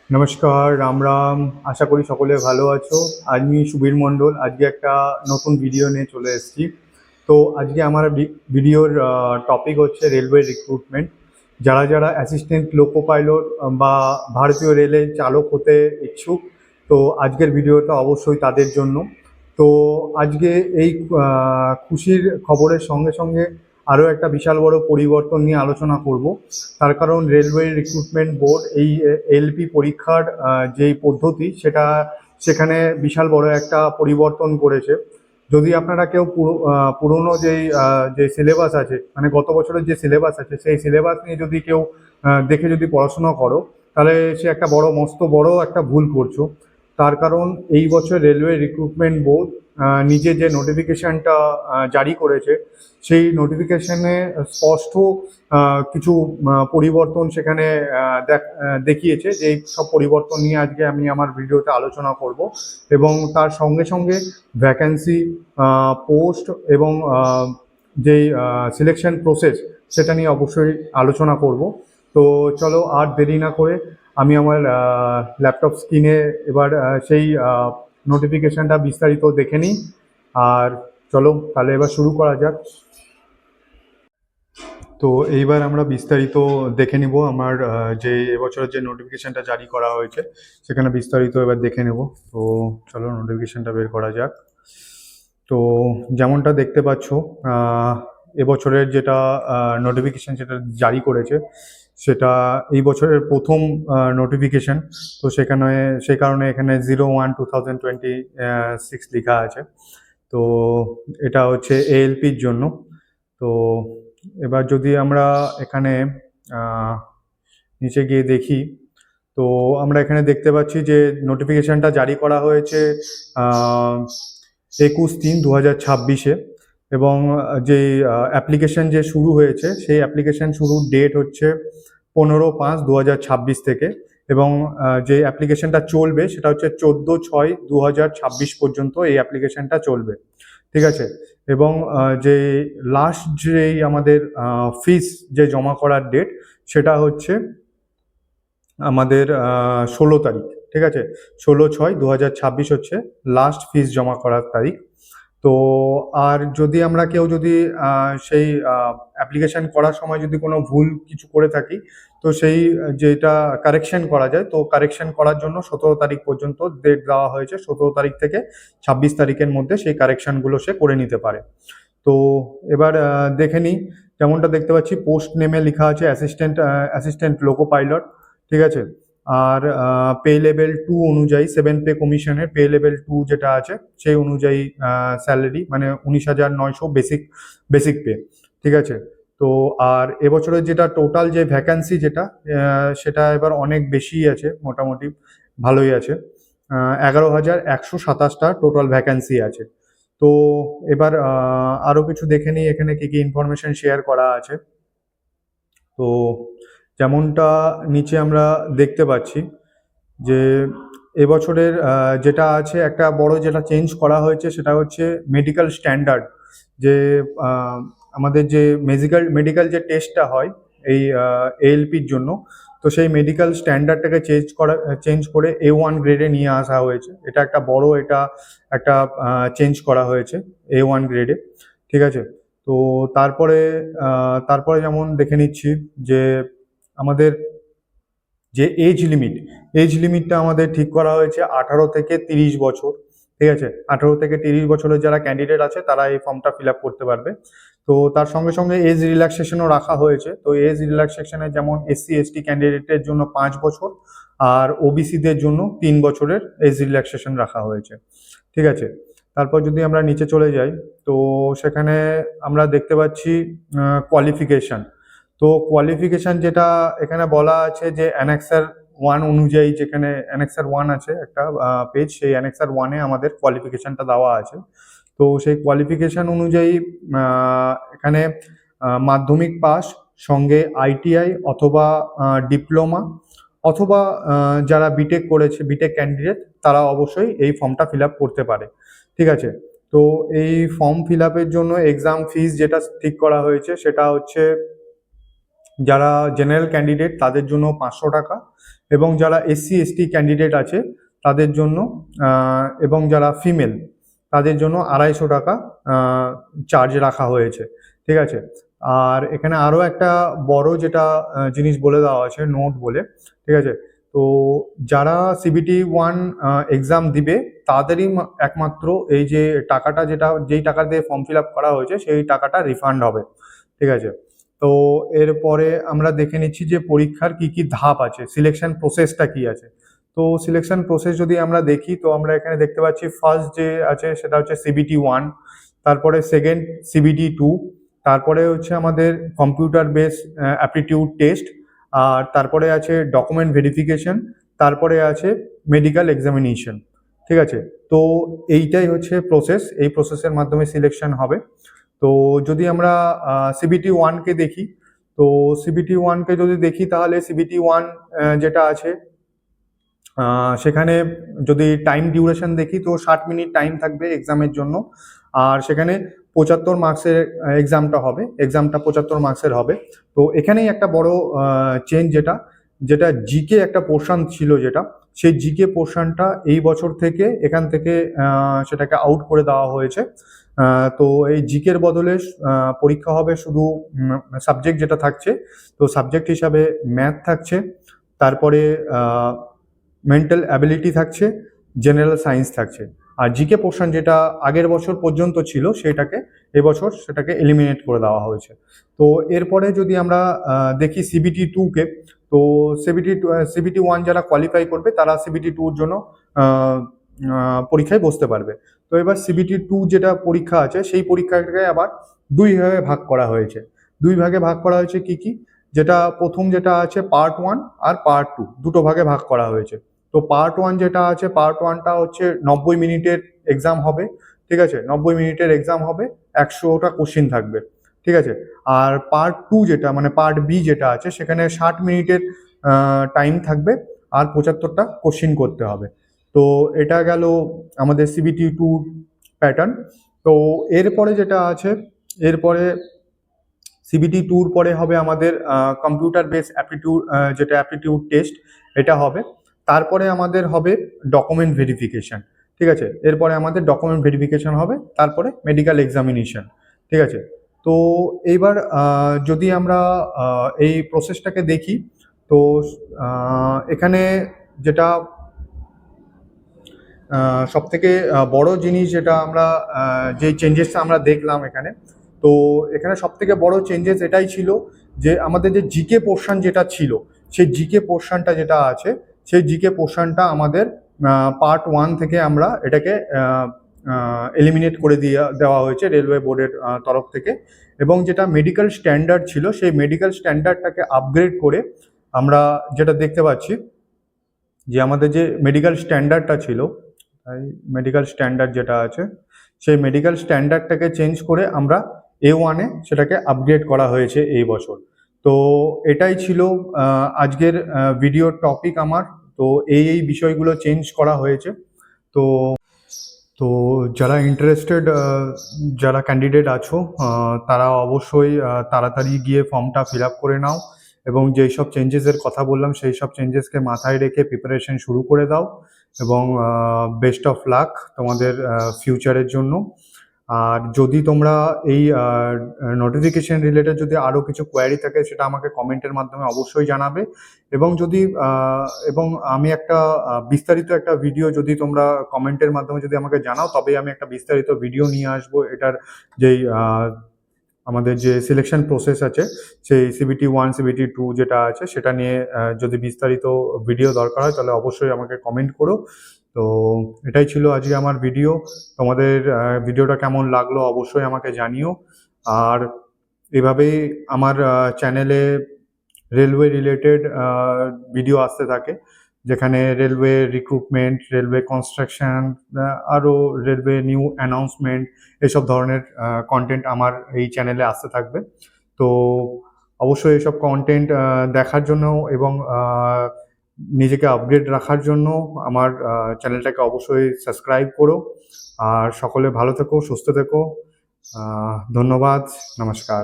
নমস্কার, রাম রাম। আশা করি সকলে ভালো আছো। আমি সুবীর মণ্ডল। আজকে একটা নতুন ভিডিও নিয়ে চলে এসেছি। তো আজকে আমার ভিডিওর টপিক হচ্ছে রেলওয়ে রিক্রুটমেন্ট। যারা যারা অ্যাসিস্ট্যান্ট লোকো পাইলট বা ভারতীয় রেলের চালক হতে ইচ্ছুক, তো আজকের ভিডিওটা অবশ্যই তাদের জন্য। তো আজকে এই খুশির খবরের সঙ্গে সঙ্গে আরও একটা বিশাল বড় পরিবর্তন নিয়ে আলোচনা করব। তার কারণ রেলওয়ে রিক্রুটমেন্ট বোর্ড এই এলপি পরীক্ষার যেই পদ্ধতি সেটা সেখানে বিশাল বড় একটা পরিবর্তন করেছে। যদি আপনারা কেউ পুরনো যে সিলেবাস আছে, মানে গত বছরের যে সিলেবাস আছে, সেই সিলেবাস নিয়ে যদি কেউ দেখে যদি পড়াশোনা করো, তাহলে সে একটা মস্ত বড় একটা ভুল করছো। তার কারণ এই বছর রেলওয়ে রিক্রুটমেন্ট বোর্ড নিজে যে নোটিফিকেশনটা জারি করেছে, সেই নোটিফিকেশনে স্পষ্ট কিছু পরিবর্তন সেখানে দেখিয়েছে। যে এই সব পরিবর্তন নিয়ে আজকে আমি আমার ভিডিওতে আলোচনা করব, এবং তার সঙ্গে সঙ্গে ভ্যাকেন্সি, পোস্ট এবং যেই সিলেকশন প্রসেস সেটা নিয়ে অবশ্যই আলোচনা করব। তো চলো আর দেরি না করে আমি আমার ল্যাপটপ স্ক্রিনে এবার সেই নোটিফিকেশনটা বিস্তারিত দেখে নিই। আর চলো তাহলে এবার শুরু করা যাক। তো এইবার আমরা বিস্তারিত দেখে নিব আমার যে এবছরের যে নোটিফিকেশনটা জারি করা হয়েছে, সেখানে বিস্তারিত এবার দেখে নেব। তো চলো নোটিফিকেশনটা বের করা যাক। তো যেমনটা দেখতে পাচ্ছ, এবছরের যেটা নোটিফিকেশন যেটা জারি করেছে, সেটা এই বছরের প্রথম নোটিফিকেশন। তো সেই কারণে এখানে 01/2026 লেখা আছে। তো এটা হচ্ছে এএলপির জন্য। তো এবার যদি আমরা এখানে নিচে গিয়ে দেখি, তো আমরা এখানে দেখতে পাচ্ছি যে নোটিফিকেশনটা জারি করা হয়েছে 21/3/2026-এ, এবং যে অ্যাপ্লিকেশন যে শুরু হয়েছে, সেই অ্যাপ্লিকেশন শুরুর ডেট হচ্ছে 15/5/2026 থেকে, এবং যে অ্যাপ্লিকেশনটা চলবে সেটা হচ্ছে 14/6/2026 পর্যন্ত এই অ্যাপ্লিকেশনটা চলবে। ঠিক আছে। এবং যে লাস্ট যেই আমাদের ফিস যে জমা করার ডেট, সেটা হচ্ছে আমাদের 16 তারিখ। ঠিক আছে, 16/6/2026 হচ্ছে লাস্ট ফিস জমা করার তারিখ। তো আর যদি আমরা যদি সেই অ্যাপ্লিকেশন করার সময় যদি কোনো ভুল কিছু করে থাকি, তো সেই যেটা কারেকশন করা যায়, তো কারেকশন করার জন্য 17 তারিখ পর্যন্ত ডেট দেওয়া হয়েছে। 17 তারিখ থেকে 26 তারিখের মধ্যে সেই কারেকশনগুলো সে করে নিতে পারে। তো এবার দেখে নিই। যেমনটা দেখতে পাচ্ছি, পোস্ট নেমে লেখা আছে অ্যাসিস্ট্যান্ট লোকো পাইলট। ঠিক আছে। আর পে লেভেল 2 অনুযায়ী 7 পে কমিশনের পে লেভেল 2 যেটা আছে, সেই অনুযায়ী স্যালারি মানে 19,900 বেসিক পে। ঠিক আছে। তো আর এবছরের যেটা টোটাল যে ভ্যাকান্সি যেটা, সেটা এবার অনেক বেশি আছে, মোটামুটি ভালোই আছে। 11,127টা টোটাল ভ্যাকান্সি আছে। তো এবার আরো কিছু দেখে নিই এখানে কি কি ইনফরমেশন শেয়ার করা আছে। তো যেমনটা নিচে আমরা দেখতে পাচ্ছি যে এবছরের যেটা আছে, একটা বড় যেটা চেঞ্জ করা হয়েছে সেটা হচ্ছে মেডিকেল স্ট্যান্ডার্ড। যে আহ, আমাদের যে মেডিকেল যে টেস্টটা হয় এই এএলপির জন্য, তো সেই মেডিকেল স্ট্যান্ডার্ডটাকে চেঞ্জ করে A1 গ্রেডে নিয়ে আসা হয়েছে। এটা একটা বড় একটা চেঞ্জ করা হয়েছে A1 গ্রেডে। ঠিক আছে। তো তারপরে যেমন দেখে নিচ্ছি যে আমাদের যে এজ লিমিটটা আমাদের ঠিক করা হয়েছে 18 থেকে 30 বছর। ঠিক আছে, 18 থেকে 30 বছরের যারা ক্যান্ডিডেট আছে তারা এই ফর্মটা ফিল আপ করতে পারবে। তো তার সঙ্গে সঙ্গে এজ রিল্যাক্সেশনও রাখা হয়েছে। তো এজ রিল্যাক্সেশনে যেমন SC/ST ক্যান্ডিডেটের জন্য 5 বছর, আর ওবিসিদের জন্য 3 বছরের এজ রিল্যাক্সেশন রাখা হয়েছে। ঠিক আছে। তারপর যদি আমরা নিচে চলে যাই, তো সেখানে আমরা দেখতে পাচ্ছি কোয়ালিফিকেশন। তো কোয়ালিফিকেশন যেটা এখানে বলা আছে যে অ্যানেক্সার 1 অনুযায়ী, যেখানে অ্যানেক্সার 1 আছে একটা পেজ, সেই অ্যানেক্সার 1-এ আমাদের কোয়ালিফিকেশনটা দেওয়া আছে। তো সেই কোয়ালিফিকেশন অনুযায়ী এখানে মাধ্যমিক পাস, সঙ্গে ITI অথবা ডিপ্লোমা, অথবা যারা বিটেক করেছে, বিটেক ক্যান্ডিডেট, তারা অবশ্যই এই ফর্মটা ফিল আপ করতে পারে। ঠিক আছে। তো এই ফর্ম ফিল আপের জন্য এক্সাম ফিস যেটা ঠিক করা হয়েছে সেটা হচ্ছে যারা জেনারেল ক্যান্ডিডেট তাদের জন্য 500 টাকা, এবং যারা এসসি এসটি ক্যান্ডিডেট আছে তাদের জন্য এবং যারা ফিমেল তাদের জন্য 250 টাকা চার্জ রাখা হয়েছে, ঠিক আছে। আর এখানে আরও একটা বড় যেটা জিনিস বলে দেওয়া আছে নোট বলে, ঠিক আছে। তো যারা সিবিটি 1 এক্সাম দিবে তাদেরই একমাত্র এই যে টাকাটা, যেই টাকা দিয়ে ফর্ম ফিল আপ করা হয়েছে সেই টাকাটা রিফান্ড হবে, ঠিক আছে। তো এরপরে আমরা দেখে নিচ্ছি যে পরীক্ষার কি কি ধাপ আছে, সিলেকশন প্রসেসটা কি আছে। তো সিলেকশন প্রসেস যদি আমরা দেখি তো আমরা এখানে দেখতে পাচ্ছি ফার্স্ট যে আছে সেটা হচ্ছে সিবিটি 1, তারপরে সেকেন্ড সিবিটি 2, তারপরে হচ্ছে আমাদের কম্পিউটার বেস অ্যাপটিটিউড টেস্ট, আর তারপরে আছে ডকুমেন্ট ভেরিফিকেশন, তারপরে আছে মেডিকেল এক্সামিনেশন, ঠিক আছে। তো এইটাই হচ্ছে প্রসেস, এই প্রসেসের মাধ্যমে সিলেকশন হবে। তো যদি আমরা সিবিটি 1কে দেখি, তো সিবিটি 1কে যদি দেখি তাহলে সিবিটি 1 যেটা আছে সেখানে যদি টাইম ডিউরেশন দেখি তো 60 মিনিট টাইম থাকবে এক্সামের জন্য, আর সেখানে 75 মার্কসের এক্সামটা হবে, এক্সামটা 75 মার্কসের হবে। তো এখানেই একটা বড় চেঞ্জ, যেটা জিকে একটা পোর্শন ছিল, যেটা সেই জিকে পোর্শনটা এই বছর থেকে এখান থেকে সেটাকে আউট করে দেওয়া হয়েছে। তো এই জিকের বদলে পরীক্ষা হবে শুধু সাবজেক্ট যেটা থাকছে, তো সাবজেক্ট হিসাবে ম্যাথ থাকছে, তারপরে মেন্টাল অ্যাবিলিটি থাকছে, জেনারেল সায়েন্স থাকছে। আর জিকে পোর্শন যেটা আগের বছর পর্যন্ত ছিল এবছর সেটাকে এলিমিনেট করে দেওয়া হয়েছে। তো এরপরে যদি আমরা দেখি সিবিটি 2কে, তো সিবিটি 1 যারা কোয়ালিফাই করবে তারা সিবিটি 2-র জন্য পরীক্ষায় বসতে পারবে। তো এবার সিবিটি 2 যেটা পরীক্ষা আছে সেই পরীক্ষাটাকে আবার দুই ভাগে ভাগ করা হয়েছে। কি যেটা প্রথম যেটা আছে পার্ট 1 আর পার্ট 2, দুটো ভাগে ভাগ করা হয়েছে। তো পার্ট 1 যেটা আছে, পার্ট 1টা হচ্ছে 90 মিনিটের এক্সাম হবে, ঠিক আছে। 90 মিনিটের এক্সাম হবে, 100টা কোশ্চিন থাকবে, ঠিক আছে। আর পার্ট 2 যেটা মানে পার্ট বি যেটা আছে সেখানে 60 মিনিটের টাইম থাকবে আর 75টা কোশ্চিন করতে হবে। তো এটা গেল আমাদের সিবিটি 2 প্যাটার্ন। তো এরপরে যেটা আছে, এরপরে সিবিটি 2-র পরে হবে আমাদের কম্পিউটার বেস অ্যাপটিটিউড, যেটা অ্যাপটিটিউড টেস্ট, এটা হবে। তারপরে আমাদের হবে ডকুমেন্ট ভেরিফিকেশন, ঠিক আছে। এরপরে আমাদের ডকুমেন্ট ভেরিফিকেশন হবে, তারপরে মেডিকেল এক্সামিনেশন, ঠিক আছে। তো এইবার যদি আমরা এই প্রসেসটাকে দেখি, তো এখানে যেটা সব থেকে বড় জিনিস যেটা আমরা যে চেঞ্জেসটা আমরা দেখলাম এখানে, তো এখানে সব থেকে বড় চেঞ্জেস এটাই ছিল যে আমাদের যে জিকে পোর্শন যেটা ছিল, সেই জিকে পোর্শনটা যেটা আছে সেই জিকে পোর্শনটা আমাদের পার্ট 1 থেকে আমরা এটাকে এলিমিনেট করে দেওয়া হয়েছে রেলওয়ে বোর্ডের তরফ থেকে। এবং যেটা মেডিকেল স্ট্যান্ডার্ড ছিল সেই মেডিকেল স্ট্যান্ডার্ডটাকে আপগ্রেড করে আমরা যেটা দেখতে পাচ্ছি যে আমাদের যে মেডিকেল স্ট্যান্ডার্ডটা ছিল, মেডিকেল স্ট্যান্ডার্ড যেটা আছে সেই মেডিকেল স্ট্যান্ডার্ডটাকে চেঞ্জ করে আমরা A1-এ সেটাকে আপগ্রেড করা হয়েছে এই বছর। তো এটাই ছিল আজকের ভিডিওর টপিক আমার। তো এই বিষয়গুলো চেঞ্জ করা হয়েছে। তো তো যারা ইন্টারেস্টেড, যারা ক্যান্ডিডেট আছো তারা অবশ্যই তাড়াতাড়ি গিয়ে ফর্মটা ফিল আপ করে নাও, এবং যেই সব চেঞ্জেসের কথা বললাম সেই সব চেঞ্জেসকে মাথায় রেখে প্রিপারেশন শুরু করে দাও, এবং বেস্ট অফ লাক তোমাদের ফিউচারের জন্য। আর যদি তোমরা এই নোটিফিকেশন রিলেটেড যদি আরও কিছু কোয়ারি থাকে সেটা আমাকে কমেন্টের মাধ্যমে অবশ্যই জানাবে। এবং এবং আমি একটা বিস্তারিত একটা ভিডিও যদি তোমরা কমেন্টের মাধ্যমে যদি আমাকে জানাও, তবে আমি একটা বিস্তারিত ভিডিও নিয়ে আসবো এটার যেই আমাদের যে সিলেকশন প্রসেস আছে সেই সিবিটি 1 সিবিটি 2 যেটা আছে সেটা নিয়ে যদি বিস্তারিত ভিডিও দরকার হয় তাহলে অবশ্যই আমাকে কমেন্ট করো। তো এটাই ছিল আজকে আমার ভিডিও। তোমাদের ভিডিওটা কেমন লাগলো অবশ্যই আমাকে জানিও। আর এভাবেই আমার চ্যানেলে রেলওয়ে রিলেটেড ভিডিও আসতে থাকে, যেখানে রেলওয়ে রিক্রুটমেন্ট, রেলওয়ে কনস্ট্রাকশন, আরও রেলওয়ে নিউ অ্যানাউন্সমেন্ট, এসব ধরনের কন্টেন্ট আমার এই চ্যানেলে আসতে থাকবে। তো অবশ্যই এসব কন্টেন্ট দেখার জন্য এবং নিজেকে আপগ্রেড রাখার জন্য আমার চ্যানেলটাকে অবশ্যই সাবস্ক্রাইব করো। আর সকলে ভালো থেকো, সুস্থ থেকো। ধন্যবাদ, নমস্কার।